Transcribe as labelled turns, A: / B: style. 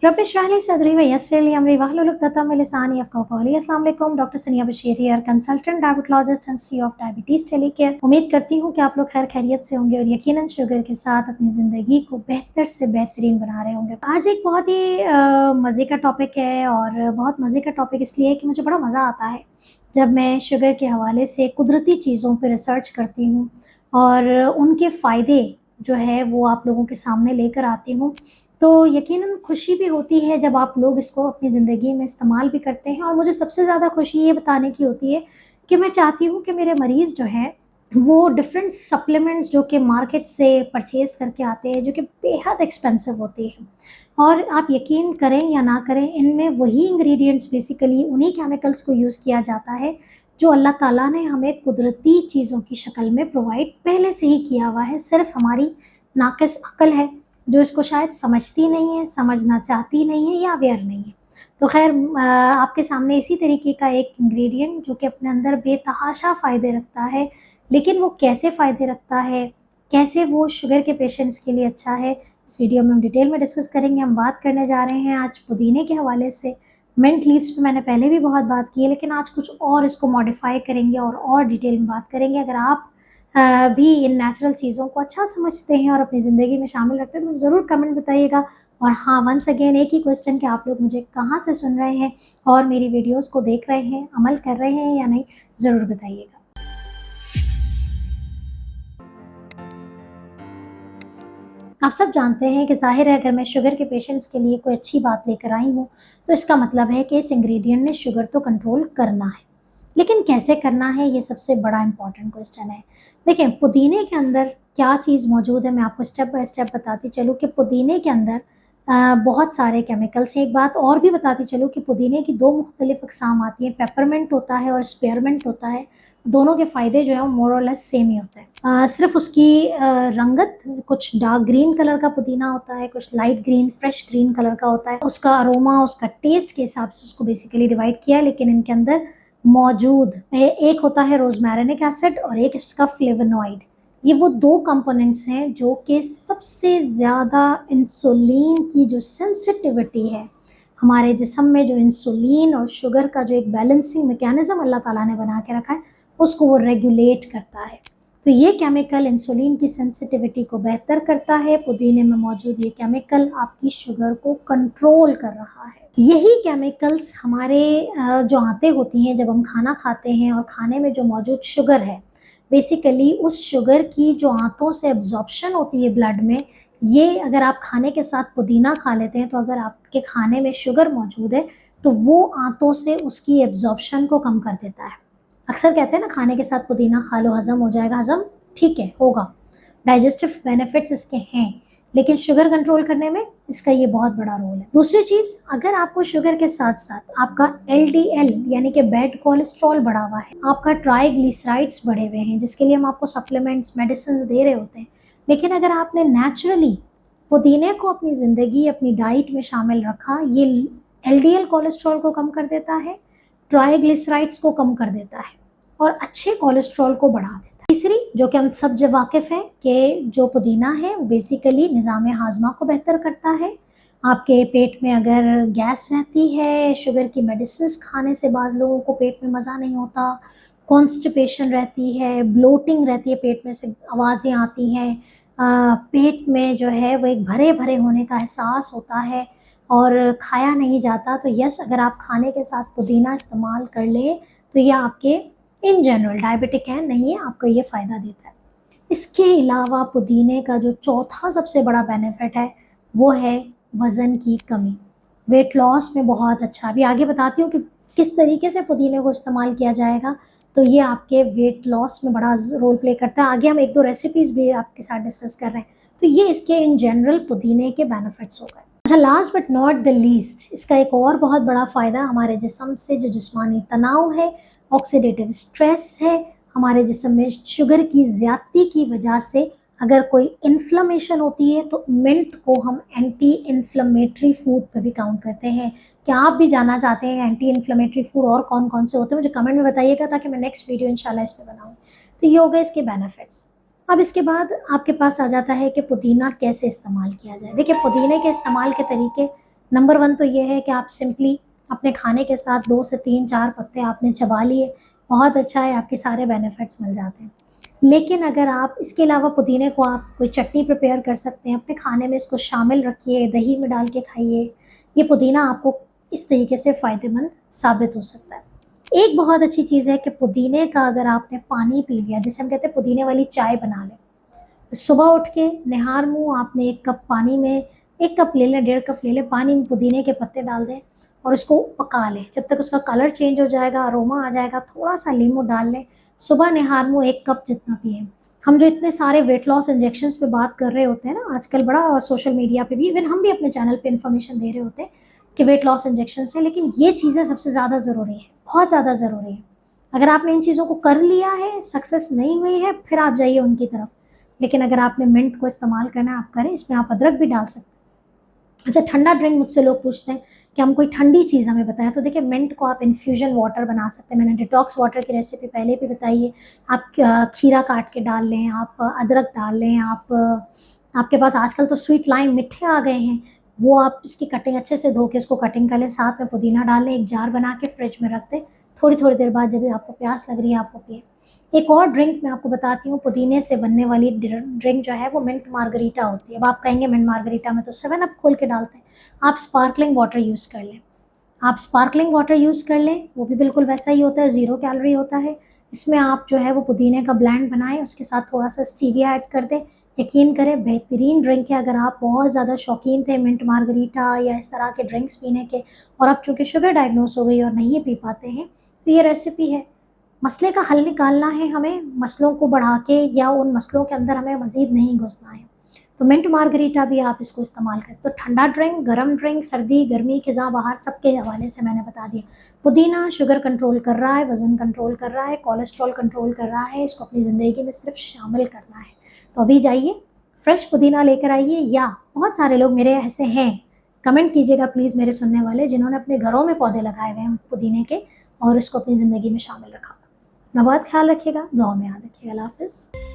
A: रब इश्रह ली सदरी व यस्सिर ली अमरी वहलुल उक़दतम मिन लिसानी यफ़क़हू क़ौली। अस्सलाम वालेकुम, डॉक्टर सनिया Bashir here, consultant diabetologist and CEO of diabetes टेलीकेयर। उम्मीद करती हूँ कि आप लोग खैर खैरियत से होंगे और यकीनन शुगर के साथ अपनी ज़िंदगी को बेहतर से बेहतरीन बना रहे होंगे। आज एक बहुत ही मज़े का टॉपिक है और बहुत मज़े का टॉपिक इसलिए है कि मुझे बड़ा मज़ा आता है जब मैं शुगर के हवाले से कुदरती चीज़ों पर रिसर्च करती हूँ और उनके फ़ायदे जो है वो आप लोगों के सामने लेकर आती हूँ। तो यकीनन खुशी भी होती है जब आप लोग इसको अपनी ज़िंदगी में इस्तेमाल भी करते हैं और मुझे सबसे ज़्यादा खुशी ये बताने की होती है कि मैं चाहती हूँ कि मेरे मरीज़ जो हैं वो डिफरेंट सप्लीमेंट्स जो कि मार्केट से परचेज़ करके आते हैं, जो कि बेहद एक्सपेंसिव होती हैं, और आप यकीन करें या ना करें, इनमें वही इंग्रेडिएंट्स बेसिकली उन्हीं केमिकल्स को यूज़ किया जाता है जो अल्लाह ताला ने हमें कुदरती चीज़ों की शक्ल में प्रोवाइड पहले से ही किया हुआ है। सिर्फ हमारी नाक़िस अक्ल है जो इसको शायद समझती नहीं है, समझना चाहती नहीं है या अवेयर नहीं है। तो ख़ैर आपके सामने इसी तरीके का एक इंग्रेडिएंट जो कि अपने अंदर बेतहाशा फ़ायदे रखता है, लेकिन वो कैसे फ़ायदे रखता है, कैसे वो शुगर के पेशेंट्स के लिए अच्छा है, इस वीडियो में हम डिटेल में डिस्कस करेंगे। हम बात करने जा रहे हैं आज पुदीने के हवाले से। मिंट लीव्स पे मैंने पहले भी बहुत बात की है, लेकिन आज कुछ और इसको मॉडिफ़ाई करेंगे और डिटेल में बात करेंगे। अगर आप भी इन नेचुरल चीज़ों को अच्छा समझते हैं और अपनी ज़िंदगी में शामिल रखते हैं तो ज़रूर कमेंट बताइएगा। और हाँ, वंस अगेन एक ही क्वेश्चन कि आप लोग मुझे कहाँ से सुन रहे हैं और मेरी वीडियोस को देख रहे हैं, अमल कर रहे हैं या नहीं, ज़रूर बताइएगा। आप सब जानते हैं कि ज़ाहिर है अगर मैं शुगर के पेशेंट्स के लिए कोई अच्छी बात लेकर आई हूँ तो इसका मतलब है कि इस इंग्रेडिएंट ने शुगर तो कंट्रोल करना है, लेकिन कैसे करना है ये सबसे बड़ा इम्पॉर्टेंट क्वेश्चन है। देखिए, पुदीने के अंदर क्या चीज़ मौजूद है, मैं आपको स्टेप बाय स्टेप बताती चलूँ कि पुदीने के अंदर बहुत सारे केमिकल्स हैं। एक बात और भी बताती चलूँ कि पुदीने की 2 मुख्तलिफ अक़साम आती हैं, पेपरमिंट होता है और स्पेयरमिंट होता है। दोनों के फ़ायदे जो हैं वो मोर और लेस सेम ही होते हैं। सिर्फ़ उसकी रंगत, कुछ डार्क ग्रीन कलर का पुदीना होता है, कुछ light green, fresh green colour का होता है। उसका अरोमा, उसका टेस्ट के हिसाब से उसको बेसिकली डिवाइड किया है, लेकिन इनके अंदर मौजूद एक होता है रोज़मेरिक एसिड और एक इसका फ्लेवोनॉइड। ये वो 2 कंपोनेंट्स हैं जो कि सबसे ज़्यादा इंसुलिन की जो सेंसिटिविटी है, हमारे जिस्म में जो इंसुलिन और शुगर का जो एक बैलेंसिंग मैकेनिज़्म अल्लाह ताला ने बना के रखा है, उसको वो रेगुलेट करता है। तो ये केमिकल इंसुलिन की सेंसिटिविटी को बेहतर करता है। पुदीने में मौजूद ये केमिकल आपकी शुगर को कंट्रोल कर रहा है। यही केमिकल्स हमारे जो आंतें होती हैं जब हम खाना खाते हैं और खाने में जो मौजूद शुगर है, बेसिकली उस शुगर की जो आंतों से एब्जॉर्प्शन होती है ब्लड में, ये अगर आप खाने के साथ पुदीना खा लेते हैं तो अगर आपके खाने में शुगर मौजूद है तो वो आंतों से उसकी एब्जॉर्प्शन को कम कर देता है। अक्सर कहते हैं ना, खाने के साथ पुदीना खा लो हज़म हो जाएगा। हज़म ठीक है, होगा, डाइजेस्टिव बेनिफिट्स इसके हैं, लेकिन शुगर कंट्रोल करने में इसका ये बहुत बड़ा रोल है। दूसरी चीज़, अगर आपको शुगर के साथ-साथ आपका LDL यानी कि बैड कोलेस्ट्रॉल बढ़ा हुआ है, आपका ट्राइग्लिसराइड्स बढ़े हुए हैं, जिसके लिए हम आपको सप्लीमेंट्स, मेडिसिन्स दे रहे होते हैं, लेकिन अगर आपने नेचुरली पुदीने को अपनी ज़िंदगी, अपनी डाइट में शामिल रखा, ये LDL कोलेस्ट्रॉल को कम कर देता है, ट्राइग्लिसराइड्स को कम कर देता है और अच्छे कोलेस्ट्रॉल को बढ़ा देता है। तीसरी, जो कि हम सब जब वाकिफ़ हैं कि जो पुदीना है वो बेसिकली निज़ाम हाज़मा को बेहतर करता है। आपके पेट में अगर गैस रहती है, शुगर की मेडिसिन्स खाने से बाज़ लोगों को पेट में मज़ा नहीं होता, कॉन्स्टिपेशन रहती है, ब्लोटिंग रहती है, पेट में से आवाज़ें आती हैं, पेट में जो है वो एक भरे-भरे होने का एहसास होता है और खाया नहीं जाता, तो यस, अगर आप खाने के साथ पुदीना इस्तेमाल कर लें तो ये आपके इन जनरल डायबिटिक है नहीं है, आपको ये फ़ायदा देता है। इसके अलावा पुदीने का जो चौथा सबसे बड़ा बेनिफिट है वो है वज़न की कमी, वेट लॉस में बहुत अच्छा। अभी आगे बताती हूँ कि किस तरीके से पुदीने को इस्तेमाल किया जाएगा, तो ये आपके वेट लॉस में बड़ा रोल प्ले करता है। आगे हम 1-2 रेसिपीज़ भी आपके साथ डिस्कस कर रहे हैं, तो ये इसके इन जनरल पुदीने के बेनिफिट्स हो गए। अच्छा, last but not the least, इसका एक और बहुत बड़ा फ़ायदा हमारे जिस्म से जो जिस्मानी तनाव है, ऑक्सीडेटिव स्ट्रेस है, हमारे जिस्म में शुगर की ज़्यादती की वजह से अगर कोई इन्फ्लेमेशन होती है तो मिंट को हम एंटी इन्फ्लेमेटरी फूड पे भी काउंट करते हैं। क्या आप भी जानना चाहते हैं एंटी इन्फ्लेमेटरी फूड और कौन-कौन से होते हैं? मुझे कमेंट में बताइएगा ताकि मैं नेक्स्ट वीडियो इंशाल्लाह इस पे बनाऊँ। तो ये हो गए इसके बेनिफिट्स। अब इसके बाद आपके पास आ जाता है कि पुदीना कैसे इस्तेमाल किया जाए। देखिए, पुदीने के इस्तेमाल के तरीके नंबर 1 तो ये है कि आप सिंपली अपने खाने के साथ 2 से 3-4 पत्ते आपने चबा लिए, बहुत अच्छा है, आपके सारे बेनिफिट्स मिल जाते हैं। लेकिन अगर आप इसके अलावा पुदीने को आप कोई चटनी प्रिपेयर कर सकते हैं, अपने खाने में इसको शामिल रखिए, दही में डाल के खाइए। ये पुदीना आपको इस तरीके से फ़ायदेमंद साबित हो सकता है। एक बहुत अच्छी चीज़ है कि पुदीने का अगर आपने पानी पी लिया, जिसे हम कहते हैं पुदीने वाली चाय बना लें, सुबह उठ के निहार मुँह आपने 1 कप पानी में 1 कप ले लें, 1.5 कप ले लें, पानी में पुदीने के पत्ते डाल दें और उसको पका लें। जब तक उसका कलर चेंज हो जाएगा, अरोमा आ जाएगा, थोड़ा-सा नींबू डाल लें। सुबह निहार मुँह 1 कप जितना पिएँ। हम जो इतने सारे वेट लॉस इंजेक्शंस पे बात कर रहे होते हैं ना, आजकल बड़ा सोशल मीडिया पे भी, इवन हम भी अपने चैनल पे इन्फॉर्मेशन दे रहे होते हैं कि वेट लॉस इंजेक्शंस हैं, लेकिन ये चीज़ें सबसे ज़्यादा ज़रूरी हैं, बहुत ज़्यादा ज़रूरी है। अगर आपने इन चीज़ों को कर लिया है, सक्सेस नहीं हुई है, फिर आप जाइए उनकी तरफ। लेकिन अगर आपने मिंट को इस्तेमाल करना है, आप करें, इसमें आप अदरक भी डाल सकते हैं। अच्छा, ठंडा ड्रिंक मुझसे लोग पूछते हैं कि हम कोई ठंडी चीज़ हमें बताएं, तो देखिए मिंट को आप इन्फ्यूजन वाटर बना सकते हैं। मैंने डिटॉक्स वाटर की रेसिपी पहले भी बताई है। आप खीरा काट के डाल लें, आप अदरक डाल लें, आपके पास आजकल तो स्वीट लाइम मिट्ठे आ गए हैं, वो आप इसकी कटिंग अच्छे से धो के उसको कटिंग कर लें, साथ में पुदीना डाल लें, एक जार बना के फ्रिज में रख दें। थोड़ी थोड़ी देर बाद जब भी आपको प्यास लग रही है, आप वो पिए। एक और ड्रिंक मैं आपको बताती हूँ, पुदीने से बनने वाली ड्रिंक जो है वो मिंट मार्गरीटा होती है। अब आप कहेंगे मिंट मार्गरीटा में तो 7 अप खोल के डालते हैं, आप स्पार्कलिंग वाटर यूज़ कर लें। आप स्पार्कलिंग वाटर यूज़ कर लें, वो भी बिल्कुल वैसा ही होता है, 0 कैलोरी होता है। इसमें आप जो है वो पुदीने का ब्लेंड बनाएं, उसके साथ थोड़ा-सा स्टीविया ऐड कर दें। यकीन करें, बेहतरीन ड्रिंक है। अगर आप बहुत ज़्यादा शौकीन थे मिंट मार्गरीटा या इस तरह के ड्रिंक्स पीने के, और अब चूँकि शुगर डायग्नोस हो गई और नहीं पी पाते हैं, तो ये रेसिपी है। मसले का हल निकालना है हमें, मसलों को बढ़ा के या उन मसलों के अंदर हमें मज़ीद नहीं घुसना है। तो मिंट मार्गरीटा भी आप इसको इस्तेमाल करें। तो ठंडा ड्रिंक, गरम ड्रिंक, सर्दी, गर्मी, ख़िज़ा, बाहर, सबके हवाले से मैंने बता दिया। पुदीना शुगर कंट्रोल कर रहा है, वज़न कंट्रोल कर रहा है, कोलेस्ट्रॉल कंट्रोल कर रहा है, इसको अपनी ज़िंदगी में सिर्फ शामिल करना है। तो अभी जाइए, फ्रेश पुदीना लेकर आइए, या बहुत सारे लोग मेरे ऐसे हैं, कमेंट कीजिएगा प्लीज़ मेरे सुनने वाले, जिन्होंने अपने घरों में पौधे लगाए हुए हैं पुदीने के और इसको अपनी ज़िंदगी में शामिल रखा। अपना बहुत ख्याल रखिएगा, दुआ में याद रखिएगा। अल्लाह हाफ़िज़।